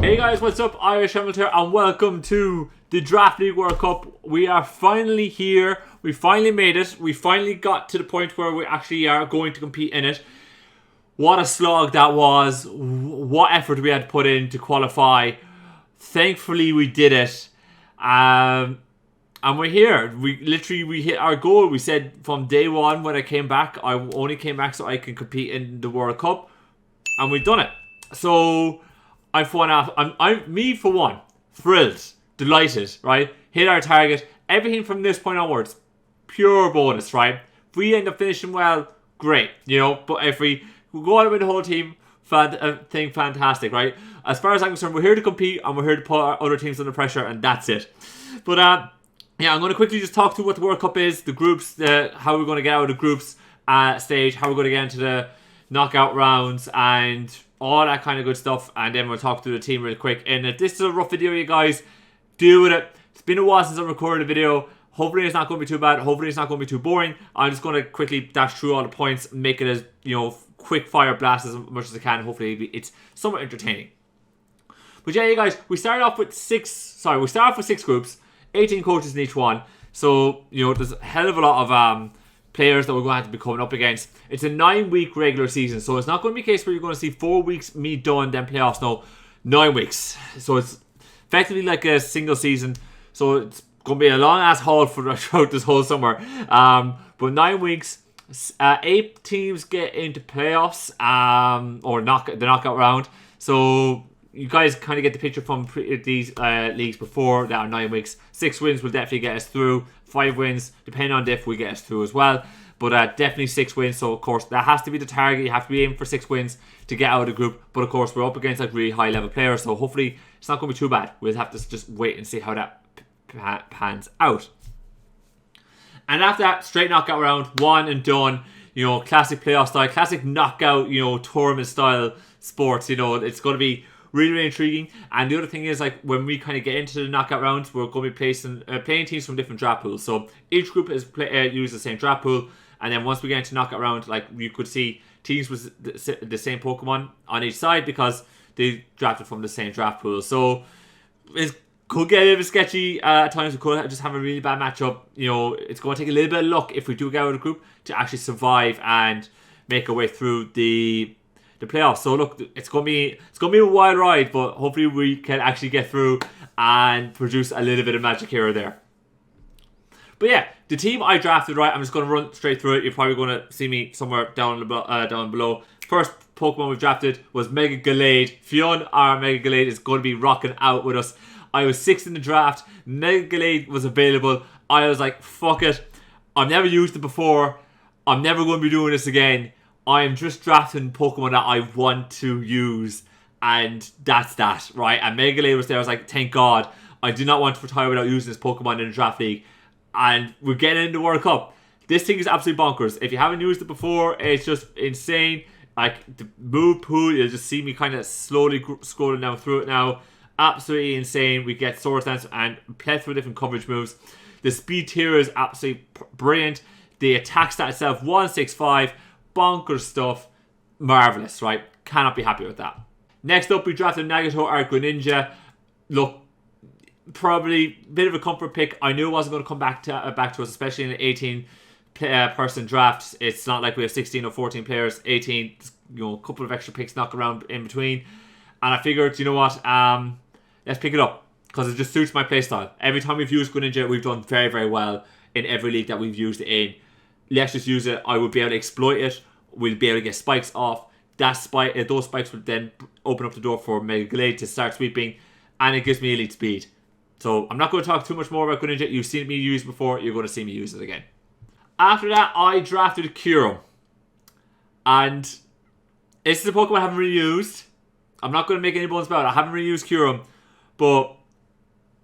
Hey guys, what's up? IrishEmerald here and welcome to the Draft League World Cup. We are finally here. We finally made it. We finally got to the point where we actually are going to compete in it. What a slog that was. What effort we had to put in to qualify. Thankfully we did it. And we're here. We hit our goal. We said from day one when I came back, I only came back so I can compete in the World Cup. And we've done it. So I'm for one, thrilled, delighted, right? Hit our target. Everything from this point onwards, pure bonus, right? If we end up finishing well, great, you know. But if we go out with the whole team, fantastic, right? As far as I'm concerned, we're here to compete and we're here to put our other teams under pressure, and that's it. But yeah, I'm going to quickly just talk through what the World Cup is, the groups, how we're going to get out of the groups stage, how we're going to get into the knockout rounds, and all that kind of good stuff, and then we'll talk through the team real quick. And if this is a rough video, you guys, deal with it. It's been a while since I recorded a video. Hopefully it's not going to be too bad. Hopefully it's not going to be too boring. I'm just going to quickly dash through all the points, make it as, you know, quick fire blast as much as I can. Hopefully it's somewhat entertaining. But yeah, you guys, we start off with six groups, 18 coaches in each one. So, you know, there's a hell of a lot of players that we're going to have to be coming up against. It's a 9-week regular season, so it's not going to be a case where you're going to see 4 weeks me done, then playoffs. No, 9 weeks. So it's effectively like a single season. So it's going to be a long ass haul throughout this whole summer. But 9 weeks, 8 teams get into playoffs, or the knockout round. So you guys kind of get the picture from these leagues before that are 9 weeks. 6 wins will definitely get us through. 5 wins, depending on diff, will get us through as well. But definitely 6 wins. So, of course, that has to be the target. You have to be aiming for 6 wins to get out of the group. But, of course, we're up against like really high-level players. So, hopefully, it's not going to be too bad. We'll have to just wait and see how that pans out. And after that, straight knockout round, one and done. You know, classic playoff style, classic knockout, you know, tournament style sports. You know, it's going to be really, really intriguing. And the other thing is, like, when we kind of get into the knockout rounds, we're going to be playing teams from different draft pools. So each group is use the same draft pool. And then once we get into knockout round, like, you could see teams with the same Pokemon on each side because they drafted from the same draft pool. So it could get a bit sketchy at times. We could just have a really bad matchup. You know, it's going to take a little bit of luck if we do get out of the group to actually survive and make our way through the playoffs. So look, it's gonna be a wild ride, but hopefully we can actually get through and produce a little bit of magic here or there. But yeah, the team I drafted, right, I'm just gonna run straight through it. You're probably gonna see me somewhere down below. First Pokemon we drafted was Mega Glade. Fionn, our Mega Glade, is going to be rocking out with us. I was 6th in the draft. Mega Glade was available. I was like, fuck it, I've never used it before, I'm never going to be doing this again. I am just drafting Pokemon that I want to use, and that's that, right? And Mega Glade was there. I was like, thank God. I do not want to retire without using this Pokemon in the draft league. And we're getting into the World Cup. This thing is absolutely bonkers. If you haven't used it before, it's just insane. Like, the move pool, you'll just see me kind of slowly scrolling down through it now. Absolutely insane. We get Sword Dance and plethora of different coverage moves. The speed tier is absolutely brilliant. The attack stat itself, 165. Bonkers stuff. Marvellous, right? Cannot be happy with that. Next up, we drafted Nagato, our Greninja. Look, probably a bit of a comfort pick. I knew it wasn't going to come back to us, especially in an 18 person draft. It's not like we have 16 or 14 players. 18, you know, a couple of extra picks knocked around in between. And I figured, you know what, let's pick it up because it just suits my playstyle. Every time we've used Greninja, we've done very, very well in every league that we've used it in. Let's just use it. I will be able to exploit it. We'll be able to get spikes off. Those spikes will then open up the door for Mega Glade to start sweeping, and it gives me elite speed. So I'm not going to talk too much more about Greninja. You've seen me use it before. You're going to see me use it again. After that, I drafted Curium, and this is a Pokemon I haven't really used. I'm not going to make any bones about it. I haven't really used Curium, but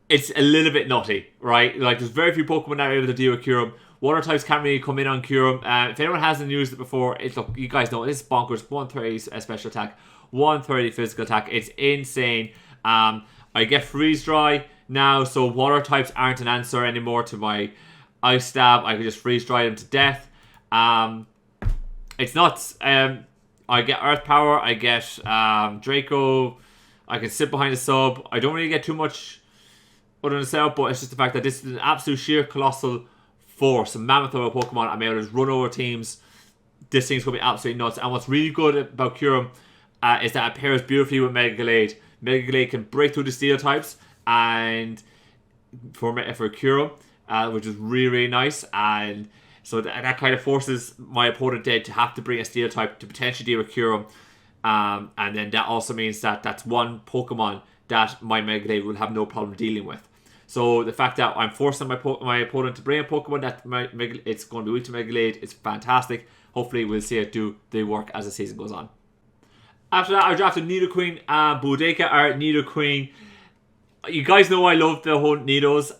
it's a little bit nutty, right? Like, there's very few Pokemon that are able to deal with Curium. Water types can't really come in on Curium. If anyone hasn't used it before, look, you guys know it's bonkers. 130 special attack, 130 physical attack. It's insane. I get freeze dry now, so water types aren't an answer anymore to my ice stab. I can just freeze dry them to death. It's nuts. I get earth power. I get Draco. I can sit behind a sub. I don't really get too much other than setup, but it's just the fact that this is an absolute sheer colossal force, a mammoth of a Pokemon. I'm able to just run over teams. This thing's going to be absolutely nuts. And what's really good about Curium is that it pairs beautifully with Mega Glade. Mega Glade can break through the steel types and for Curium, which is really, really nice. And so that kind of forces my opponent dead to have to bring a steel type to potentially deal with Curium. And then that also means that that's one Pokemon that my Mega Glade will have no problem dealing with. So the fact that I'm forcing my opponent to bring a Pokemon that it's going to be weak to Mega Glade, it's fantastic. Hopefully we'll see it do the work as the season goes on. After that, I drafted Nidoqueen and Bodega are Nidoqueen. You guys know I love the whole Nidos.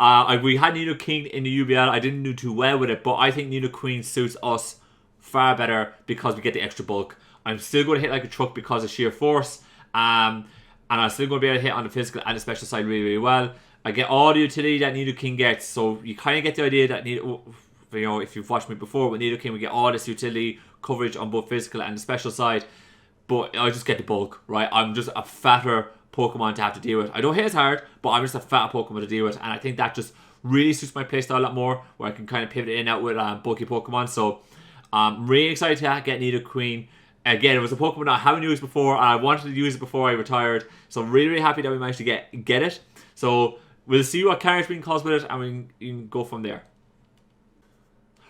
We had Nidoking in the UBL. I didn't do too well with it, but I think Nidoqueen suits us far better because we get the extra bulk. I'm still going to hit like a truck because of sheer force. And I'm still going to be able to hit on the physical and the special side really, really well. I get all the utility that Nidoking gets, so you kind of get the idea that if you've watched me before with Nidoking, we get all this utility coverage on both physical and the special side, but I just get the bulk, right? I'm just a fatter Pokemon to have to deal with. I don't hit as hard, but I'm just a fatter Pokemon to deal with, and I think that just really suits my playstyle a lot more, where I can kind of pivot in and out with bulky Pokemon. So I'm really excited to get Nidoqueen. Again, it was a Pokemon I haven't used before, and I wanted to use it before I retired, so I'm really, really happy that we managed to get it. So we'll see what carriage we can cause with it, and we can go from there.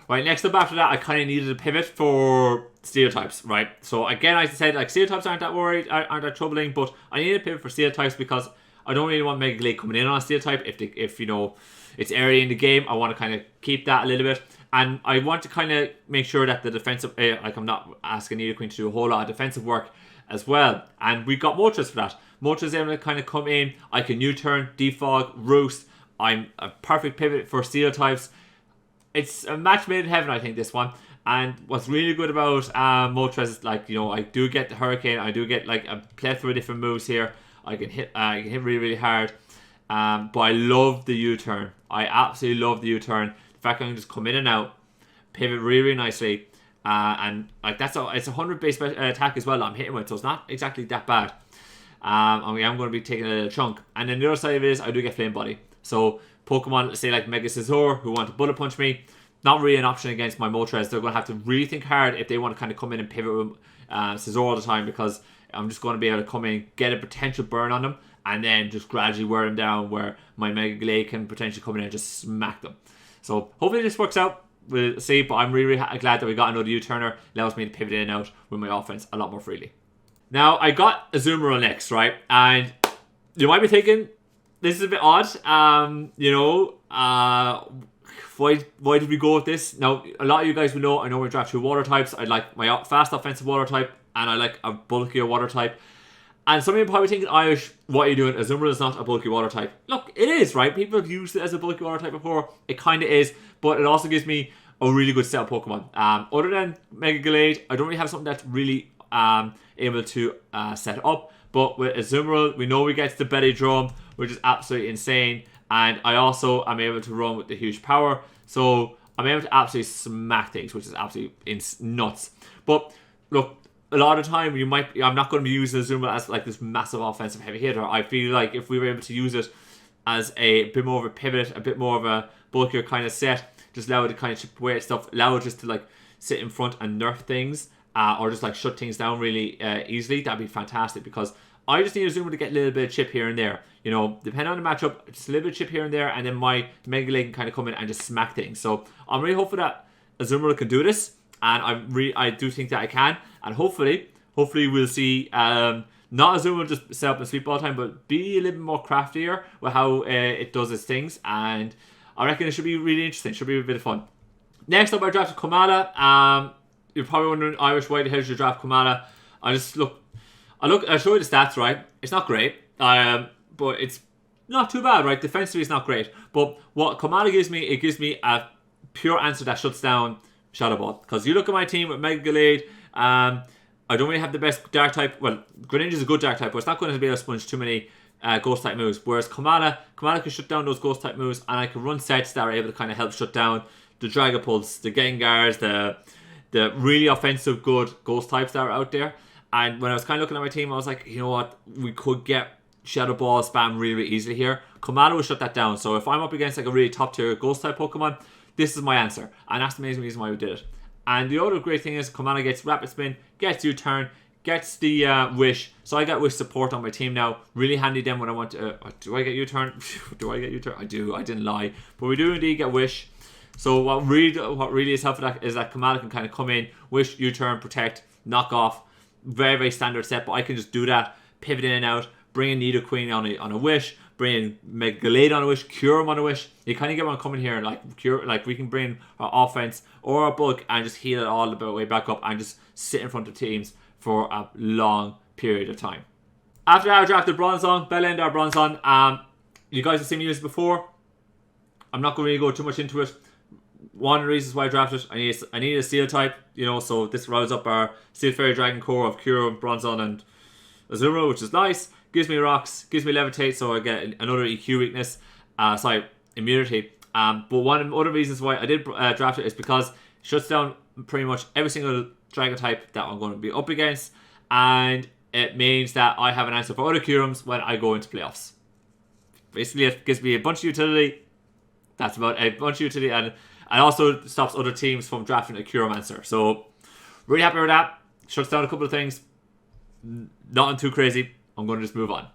Right, next up after that, I kind of needed a pivot for steel types, right? So again, I said, like, steel types aren't that troubling, but I needed a pivot for steel types because I don't really want Mega Glade coming in on a steel type. If it's early in the game, I want to kind of keep that a little bit. And I want to kind of make sure that the defensive, I'm not asking Nidoqueen to do a whole lot of defensive work as well. And we got Moltres for that. Moltres is able to kind of come in. I can U-turn, defog, roost. I'm a perfect pivot for steel types. It's a match made in heaven, I think, this one. And what's really good about Moltres is, like, I do get the Hurricane. I do get like a plethora of different moves here. I can hit really, really hard. But I love the U-turn. I absolutely love the U-turn. The fact I can just come in and out, pivot really, really nicely. And like it's a 100 base attack as well that I'm hitting with, so it's not exactly that bad. And I'm going to be taking a little chunk. And then the other side of it is I do get Flame Body. So Pokemon, say like Mega Scizor, who want to Bullet Punch me, not really an option against my Moltres. They're going to have to really think hard if they want to kind of come in and pivot with Scizor all the time, because I'm just going to be able to come in, get a potential burn on them, and then just gradually wear them down where my Mega Glade can potentially come in and just smack them. So hopefully this works out. We'll see, but I'm really, really glad that we got another U-turner. Allows me to pivot in and out with my offense a lot more freely. Now, I got Azumarill next, right? And you might be thinking, this is a bit odd. Why did we go with this? Now, a lot of you guys will know, I know we draft 2 water types. I like my fast offensive water type, and I like a bulkier water type. And some of you are probably thinking, Irish, what are you doing? Azumarill is not a bulky water type. Look, it is, right? People have used it as a bulky water type before. It kind of is, but it also gives me a really good set of Pokemon. Other than Mega Glade, I don't really have something that's really able to set up. But with Azumarill, we know we get the Belly Drum, which is absolutely insane. And I also am able to run with the huge power. So I'm able to absolutely smack things, which is absolutely nuts. But look, a lot of the time I'm not going to be using Azumarill as like this massive offensive heavy hitter. I feel like if we were able to use it as a bit more of a pivot, a bit more of a bulkier kind of set, just allow it to kind of chip away at stuff, allow it just to like sit in front and nerf things, or just like shut things down really easily, that'd be fantastic, because I just need Azumarill to get a little bit of chip here and there. Depending on the matchup, just a little bit of chip here and there, and then my Mega Glade can kind of come in and just smack things. So I'm really hopeful that Azumarill can do this, and I do think that I can, and hopefully we'll see not Azumarill just set up and sweep all the time, but be a little bit more craftier with how it does its things, and I reckon it should be really interesting. It should be a bit of fun. Next up, I drafted Kamada. You're probably wondering, Irish, why the hell did you draft Kamada? I'll show you the stats, right? It's not great, but it's not too bad, right? Defensively, it's not great. But what Kamada gives me, it gives me a pure answer that shuts down Shadow Ball. Because you look at my team with Mega Glade, I don't really have the best Dark type. Well, Greninja is a good Dark type, but it's not going to be able to sponge too many Ghost type moves. Whereas Kamada can shut down those Ghost type moves, and I can run sets that are able to kind of help shut down the Dragapults, the Gengars, the really offensive good Ghost types that are out there. And when I was kind of looking at my team, I was like, you know what, we could get Shadow Ball spam really, really easily here. Kamada will shut that down. So if I'm up against like a really top tier ghost type Pokemon, this is my answer. And that's the amazing reason why we did it. And the other great thing is Kamada gets Rapid Spin, gets U-Turn, gets the Wish. So I got Wish support on my team now. Really handy then when I want to... do I get U-Turn? Do I get U-Turn? I do. I didn't lie. But we do indeed get Wish. So what really is helpful is that Kamada can kind of come in, Wish, U-Turn, Protect, knock off. Very, very standard set. But I can just do that, pivot in and out, bring in Nidoqueen on a Wish, bring in Glade on a Wish, Curium on a Wish. You kind of get one coming here, like we can bring our offense or our bulk and just heal it all the way back up and just sit in front of teams for a long period of time. After that, I drafted Bronzong, Bellendar Bronzong. You guys have seen me use it before. I'm not going to really go too much into it. One of the reasons why I drafted it, I need a Steel type, so this rounds up our Steel Fairy Dragon core of Curium, Bronzong, and Azumarill, which is nice. Gives me rocks, gives me levitate, so I get another EQ weakness. Immunity. But one of the other reasons why I did draft it is because it shuts down pretty much every single dragon type that I'm going to be up against, and it means that I have an answer for other Curiums when I go into playoffs. Basically, it gives me a bunch of utility. That's about a bunch of utility, and also stops other teams from drafting a Curium answer. So, really happy with that. Shuts down a couple of things. Nothing too crazy. I'm going to just move on.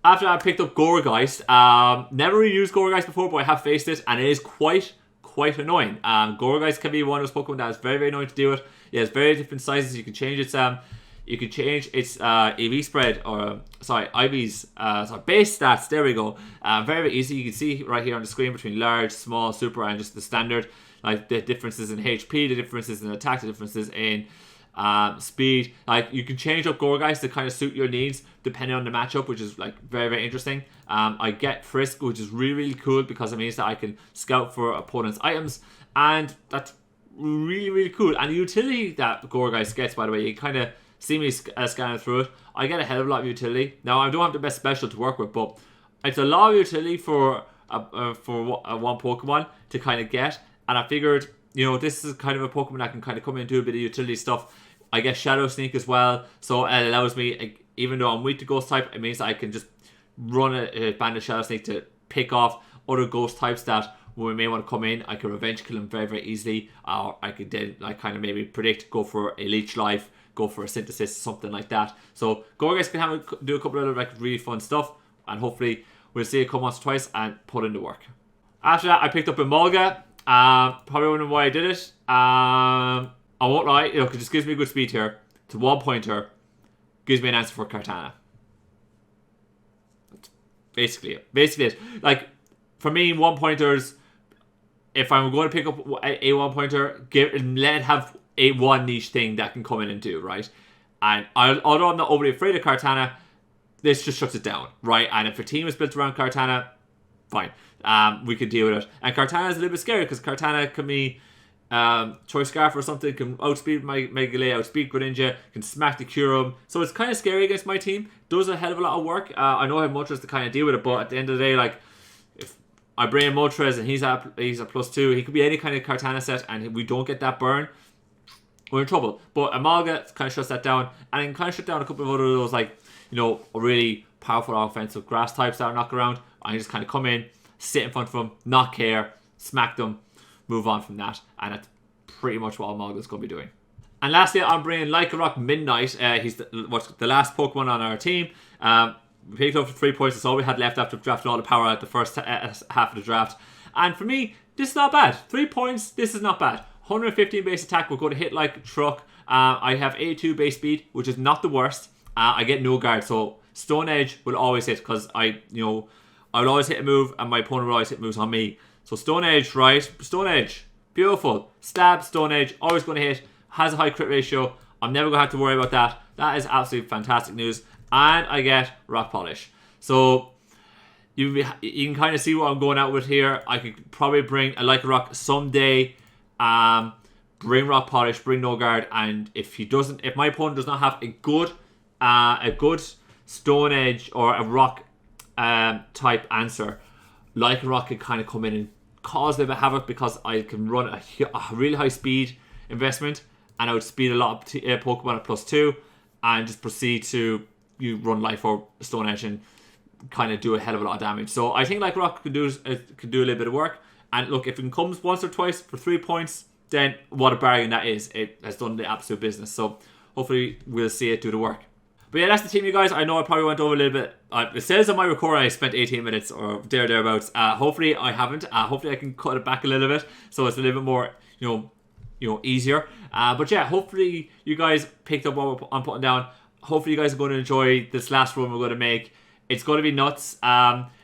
After that, I picked up Gourgeist. Never really used Gourgeist before, but I have faced it, and it is quite annoying. Gourgeist can be one of those Pokemon that is very, very annoying to deal with. It has very different sizes. You can change its EV spread, or IV's base stats. There we go. Very, very easy. You can see right here on the screen between large, small, super, and just the standard. Like the differences in HP, the differences in attack, the differences in speed. Like you can change up Gourgeist to kind of suit your needs depending on the matchup, which is like very, very interesting. I get Frisk, which is really, really cool because it means that I can scout for opponents' items, and that's really, really cool. And the utility that Gourgeist gets, by the way, you kind of see me scanning through it. I get a hell of a lot of utility. Now I don't have the best special to work with, but it's a lot of utility for one Pokemon to kind of get. And I figured, this is kind of a Pokemon that can kind of come in and do a bit of utility stuff. I get Shadow Sneak as well, so it allows me, even though I'm weak to Ghost type, it means I can just run a band of Shadow Sneak to pick off other Ghost types that when we may want to come in, I can revenge kill them very, very easily. Or I could then kind of maybe predict, go for a Leech Life, go for a Synthesis, something like that. So Gourgeist can do a couple of other really fun stuff, and hopefully we'll see it come once or twice and put in the work. After that, I picked up a Mulga. Probably wondering why I did it. I won't lie, it just gives me a good speed here. It's a one pointer. Gives me an answer for Kartana. That's basically it. Like, for me, one pointers, if I'm going to pick up a one pointer, let it have a one niche thing that can come in and do, right? And although I'm not overly afraid of Kartana, this just shuts it down, right? And if a team is built around Kartana, fine. We can deal with it. And Kartana is a little bit scary because Kartana can be Choice Scarf or something, can outspeed my Glade, outspeed Greninja, can smack the Curium. So it's kind of scary against my team. Does a hell of a lot of work. I know I have Moltres to kind of deal with it, but at the end of the day, like, if I bring in Moltres and he's a +2, he could be any kind of Kartana set, and we don't get that burn, we're in trouble. But Amalga kind of shuts that down, and it can kind of shut down a couple of other of those, like, really powerful offensive grass types that are knocked around. I can just kind of come in, sit in front of them, not care, smack them, move on from that, and that's pretty much what Amalga's going to be doing. And lastly, I'm bringing Lycanroc Midnight. He's the last Pokemon on our team. We picked up for 3 points. That's all we had left after drafting all the power at the first half of the draft. And for me, this is not bad. 3 points, this is not bad. 115 base attack, we're going to hit like a truck. I have 82 base speed, which is not the worst. I get no guard, so Stone Edge will always hit because I will always hit a move and my opponent will always hit moves on me. So Stone Edge, right? Stone Edge, beautiful. Stab, Stone Edge, always going to hit. Has a high crit ratio. I'm never going to have to worry about that. That is absolutely fantastic news. And I get Rock Polish. So you can kind of see what I'm going out with here. I could probably bring a Lycanroc someday. Bring Rock Polish, bring No Guard, and if my opponent does not have a good Stone Edge or a Rock type answer, Lycanroc can kind of come in and cause a bit of havoc because I can run a really high speed investment and I would speed a lot of Pokemon at +2 and just proceed to run Life Orb, Stone Edge, and kind of do a hell of a lot of damage. So I think like Rock could do a little bit of work. And look, if it comes once or twice for 3 points, then what a bargain that is. It has done the absolute business. So hopefully we'll see it do the work. But yeah, that's the team, you guys. I know I probably went over a little bit. It says on my recording I spent 18 minutes or thereabouts. Hopefully I haven't. Hopefully I can cut it back a little bit so it's a little bit more, easier. But yeah, hopefully you guys picked up what I'm putting down. Hopefully you guys are going to enjoy this last run we're going to make. It's going to be nuts.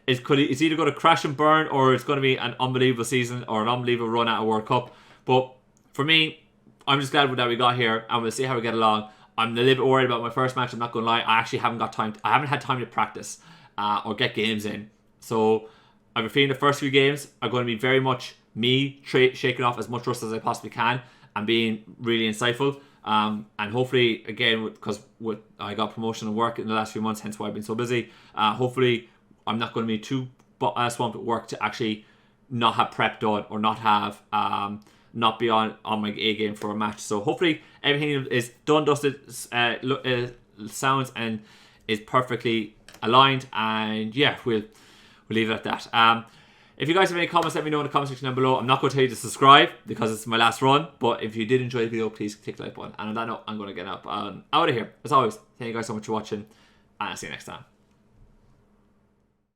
It's either going to crash and burn, or it's going to be an unbelievable season or an unbelievable run at a World Cup. But for me, I'm just glad that we got here, and we'll see how we get along. I'm a little bit worried about my first match. I'm not going to lie. I actually haven't got time. I haven't had time to practice or get games in. So I have a feeling the first few games are going to be very much me shaking off as much rust as I possibly can and being really insightful. And hopefully, again, because I got promotion and work in the last few months, hence why I've been so busy. Hopefully, I'm not going to be too swamped at work to actually not have prep done or not have not be on my A game for a match. So hopefully everything is done, dusted, sounds and is perfectly aligned. And yeah, we'll leave it at that. If you guys have any comments, let me know in the comment section down below. I'm not going to tell you to subscribe because it's my last run, but if you did enjoy the video, please click the like button. And on that note, I'm going to get up out of here. As always, thank you guys so much for watching, and I'll see you next time.